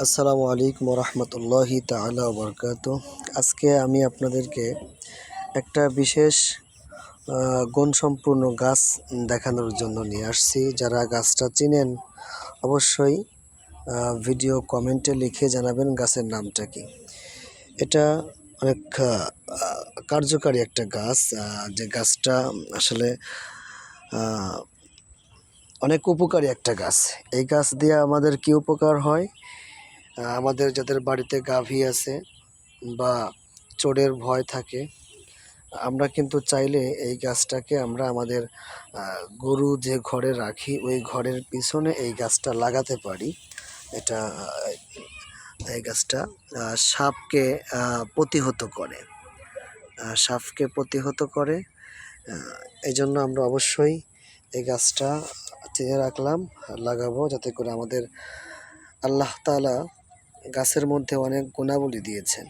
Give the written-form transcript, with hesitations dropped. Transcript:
আসসালামু আলাইকুম রহমতুল্লাহি তাআলা বারাকাতু। আজকে আমি আপনাদেরকে একটা বিশেষ গুণসম্পন্ন গাছ দেখানোর জন্য নিয়ে আসছি। যারা গাছটা চিনেন অবশ্যই ভিডিও কমেন্টে লিখে জানাবেন গাছের নামটা কি। এটা অনেক কার্যকারী একটা গাছ, যে গাছটা আসলে অনেক উপকারী একটা গাছ। এই গাছ দিয়ে আমাদের কি উপকার হয়? আমাদের যাদের বাড়িতে গাভী আছে বা চোরের ভয় থাকে, আমরা কিন্তু চাইলে এই গাছটাকে আমরা আমাদের গরু যে ঘরে রাখি ওই ঘরের পিছনে এই গাছটা লাগাতে পারি। এটা এই গাছটা সাপকে প্রতিহত করে, এই জন্য আমরা অবশ্যই এই গাছটা চেয়ে রাখলাম, লাগাবো, যাতে করে আমাদের আল্লাহ তাআলা গাছের মধ্যে অনেক গুণাবলী দিয়েছেন।